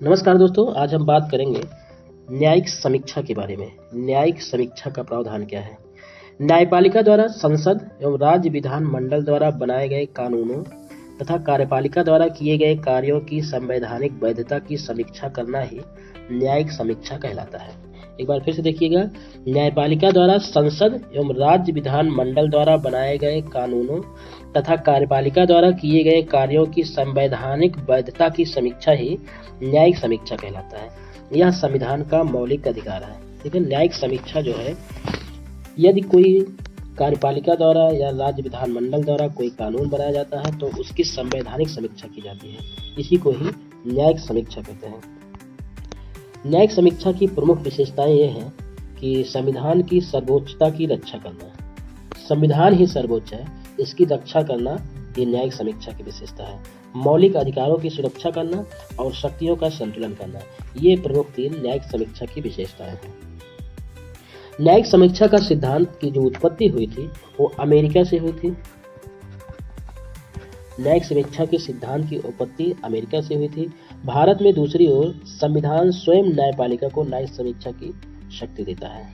नमस्कार दोस्तों, आज हम बात करेंगे न्यायिक समीक्षा के बारे में। न्यायिक समीक्षा का प्रावधान क्या है? न्यायपालिका द्वारा संसद एवं राज्य विधान मंडल द्वारा बनाए गए कानूनों तथा कार्यपालिका द्वारा किए गए कार्यों की संवैधानिक वैधता की समीक्षा करना ही न्यायिक समीक्षा कहलाता है। एक बार फिर से देखिएगा, न्यायपालिका द्वारा संसद एवं राज्य विधान मंडल द्वारा बनाए गए कानूनों तथा कार्यपालिका द्वारा किए गए कार्यों की संवैधानिक वैधता की समीक्षा ही न्यायिक समीक्षा कहलाता है। यह संविधान का मौलिक अधिकार है। ठीक है, न्यायिक समीक्षा जो है, यदि कोई कार्यपालिका द्वारा या राज्य विधान मंडल द्वारा कोई कानून बनाया जाता है तो उसकी संवैधानिक समीक्षा की जाती है। इसी को ही न्यायिक समीक्षा कहते हैं। न्यायिक समीक्षा की प्रमुख विशेषताएं ये हैं कि संविधान की सर्वोच्चता की रक्षा करना। संविधान ही सर्वोच्च है, इसकी रक्षा करना ये न्यायिक समीक्षा की विशेषता है। मौलिक अधिकारों की सुरक्षा करना और शक्तियों का संतुलन करना, ये प्रमुख 3 न्यायिक समीक्षा की विशेषताएं हैं। न्यायिक समीक्षा का सिद्धांत की जो उत्पत्ति हुई थी वो अमेरिका से हुई थी। न्यायिक समीक्षा के सिद्धांत की उत्पत्ति अमेरिका से हुई थी। भारत में दूसरी ओर संविधान स्वयं न्यायपालिका को न्यायिक समीक्षा की शक्ति देता है।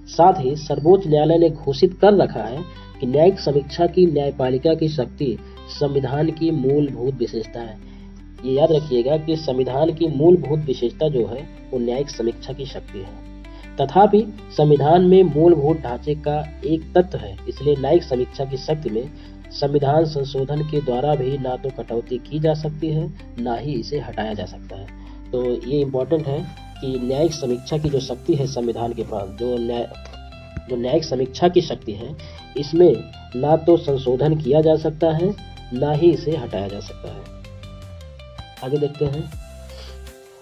साथ ही सर्वोच्च न्यायालय ने घोषित कर रखा है कि न्यायिक समीक्षा की न्यायपालिका की शक्ति संविधान की मूलभूत विशेषता है। ये याद रखिएगा कि संविधान की मूलभूत विशेषता जो है वो न्यायिक समीक्षा की शक्ति है। तथापि संविधान में मूलभूत ढांचे का एक तत्व है, इसलिए न्यायिक समीक्षा की शक्ति में संविधान संशोधन के द्वारा भी ना तो कटौती की जा सकती है, ना ही इसे हटाया जा सकता है। तो ये इम्पोर्टेंट है कि न्यायिक समीक्षा की जो शक्ति है संविधान के पास, जो न्यायिक समीक्षा की शक्ति है, इसमें ना तो संशोधन किया जा सकता है, ना ही इसे हटाया जा सकता है। आगे देखते हैं,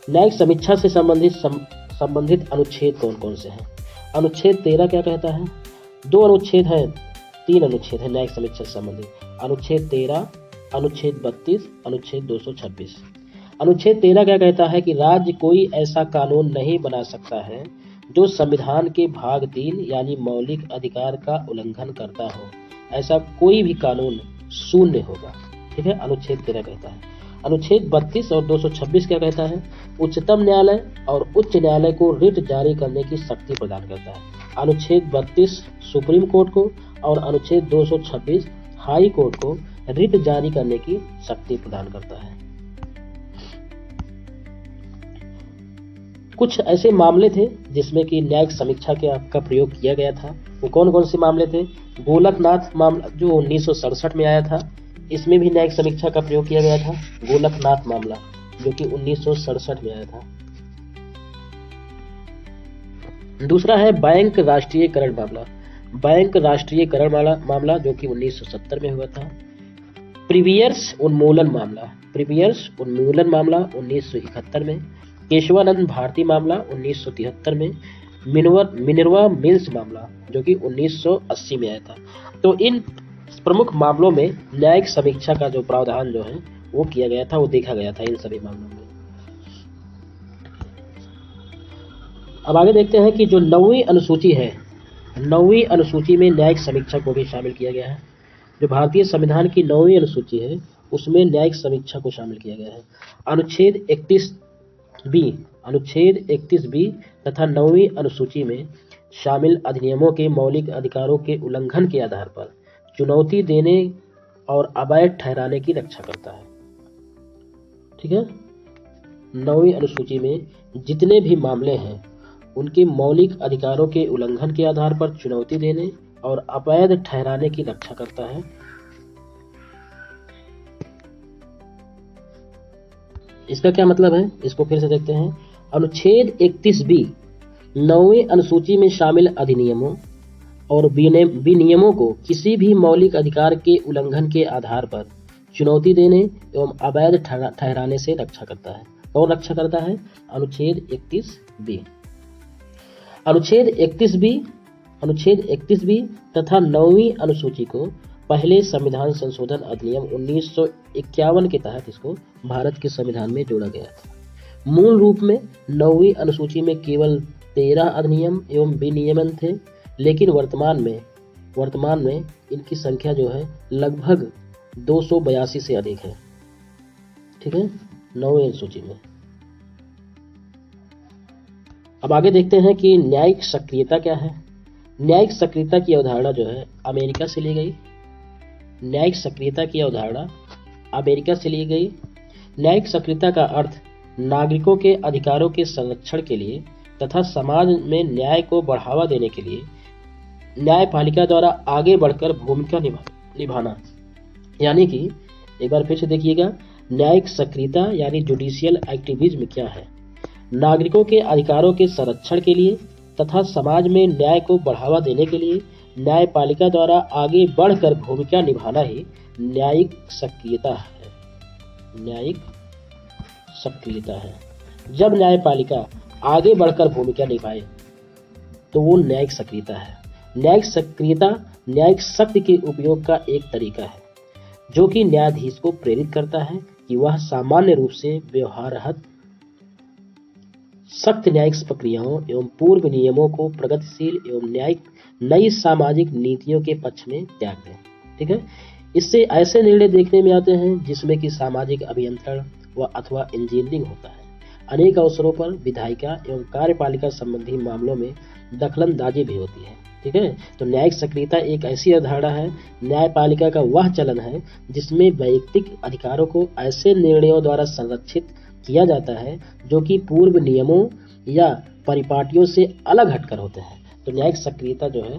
न्यायिक समीक्षा से संबंधित अनुच्छेद कौन कौन से हैं। अनुच्छेद 13 क्या कहता है? 2 अनुच्छेद हैं, 3 अनुच्छेद हैं न्यायिक समीक्षा से संबंधित। अनुच्छेद 13, अनुच्छेद 32, अनुच्छेद 226। अनुच्छेद 13 क्या कहता है कि राज्य कोई ऐसा कानून नहीं बना सकता है जो संविधान के भाग 3 यानी मौलिक अधिकार का उल्लंघन करता हो। ऐसा कोई भी कानून शून्य होगा। ठीक है, अनुच्छेद 13 कहता है। अनुच्छेद 32 और 226 क्या कहता है? उच्चतम न्यायालय और उच्च न्यायालय को रिट जारी करने की शक्ति प्रदान करता है। अनुच्छेद 32 सुप्रीम कोर्ट को और अनुच्छेद 226 हाई कोर्ट को रिट जारी करने की शक्ति प्रदान करता है। कुछ ऐसे मामले थे जिसमें कि न्यायिक समीक्षा का प्रयोग किया गया था। वो कौन कौन से मामले थे? गोलकनाथ मामला जो 1967 में आया था, इसमें भी न्यायिक समीक्षा का प्रयोग किया गया था। गोलकनाथ मामला जो कि 1967 में आया था। दूसरा है बैंक राष्ट्रीयकरण मामला। बैंक राष्ट्रीयकरण मामला जो कि 1970 में हुआ था। प्रीवियर्स उन्मूलन मामला 1971 में। केशवानंद भारती मामला 1973 में। मिनर्वा मिल्स मामला जो कि 1980 में आया था। तो इन प्रमुख मामलों में न्यायिक समीक्षा का जो प्रावधान जो है वो किया गया था, वो देखा गया था इन सभी मामलों में। अब आगे देखते हैं कि जो 9वीं अनुसूची है, 9वीं अनुसूची में न्यायिक समीक्षा को भी शामिल किया गया है। जो भारतीय संविधान की 9वीं अनुसूची है उसमें न्यायिक समीक्षा को शामिल किया गया है। अनुच्छेद 31B तथा 9वीं अनुसूची में शामिल अधिनियमों के मौलिक अधिकारों के उल्लंघन के आधार पर चुनौती देने और अवैध ठहराने की रक्षा करता है। ठीक है, 9वीं अनुसूची में जितने भी मामले हैं उनके मौलिक अधिकारों के उल्लंघन के आधार पर चुनौती देने और अवैध ठहराने की रक्षा करता है। इसका क्या मतलब है, इसको फिर से देखते हैं। अनुच्छेद 31B 9वीं अनुसूची में शामिल अधिनियमों और विनियमों को किसी भी मौलिक अधिकार के उल्लंघन के आधार पर चुनौती देने एवं अवैध ठहराने से रक्षा करता है। और रक्षा करता है अनुच्छेद 31B। अनुच्छेद 31B तथा 9वीं अनुसूची को पहले संविधान संशोधन अधिनियम 1951 के तहत इसको भारत के संविधान में जोड़ा गया था। मूल रूप में 9वीं अनुसूची में केवल 13 अधिनियम एवं विनियमन थे, लेकिन वर्तमान में इनकी संख्या जो है लगभग 282 से अधिक है। ठीक है, 9वीं अनुसूची में। अब आगे देखते हैं कि न्यायिक सक्रियता क्या है। न्यायिक सक्रियता की अवधारणा जो है अमेरिका से ली गई। न्यायिक सक्रियता की अवधारणा अमेरिका से ली गई। न्यायिक सक्रियता का अर्थ नागरिकों के अधिकारों के संरक्षण के लिए तथा समाज में न्याय को बढ़ावा देने के लिए न्यायपालिका द्वारा आगे बढ़कर भूमिका निभाना। यानी कि एक बार फिर से देखिएगा, न्यायिक सक्रियता यानी जुडिशियल एक्टिविज्म क्या है। नागरिकों के अधिकारों के संरक्षण के लिए तथा समाज में न्याय को बढ़ावा देने के लिए न्यायपालिका द्वारा आगे बढ़कर भूमिका निभाना ही न्यायिक सक्रियता है। न्यायिक सक्रियता है। जब न्यायपालिका आगे बढ़कर भूमिका निभाए तो वो न्यायिक सक्रियता है। न्यायिक सक्रियता न्यायिक शक्ति के उपयोग का एक तरीका है जो कि न्यायाधीश को प्रेरित करता है कि वह सामान्य रूप से व्यवहाररत सख्त न्यायिक प्रक्रियाओं एवं पूर्व नियमों को प्रगतिशील एवं न्यायिक नई सामाजिक नीतियों के पक्ष में त्याग दें। ठीक है, इससे ऐसे निर्णय देखने में आते हैं जिसमें कि सामाजिक अभियंत्रण व अथवा इंजीनियरिंग होता है। अनेक अवसरों पर विधायिका एवं कार्यपालिका संबंधी मामलों में दखलंदाजी भी होती है। ठीक है, तो न्यायिक सक्रियता एक ऐसी अवधारणा है, न्यायपालिका का वह चलन है जिसमें वैयक्तिक अधिकारों को ऐसे निर्णयों द्वारा संरक्षित किया जाता है जो कि पूर्व नियमों या परिपाटियों से अलग हटकर होते हैं। तो न्यायिक सक्रियता जो है,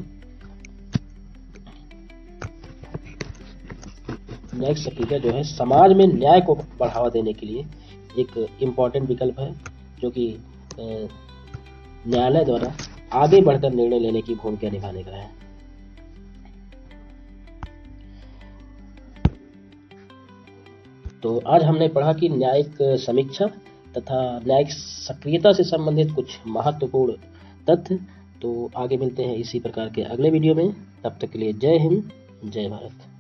न्यायिक सक्रियता जो है समाज में न्याय को बढ़ावा देने के लिए एक इम्पॉर्टेंट विकल्प है जो कि न्यायालय द्वारा आगे बढ़कर निर्णय लेने की भूमिका निभाने का है। तो आज हमने पढ़ा कि न्यायिक समीक्षा तथा न्यायिक सक्रियता से संबंधित कुछ महत्वपूर्ण तथ्य। तो आगे मिलते हैं इसी प्रकार के अगले वीडियो में। तब तक के लिए जय हिंद, जय भारत।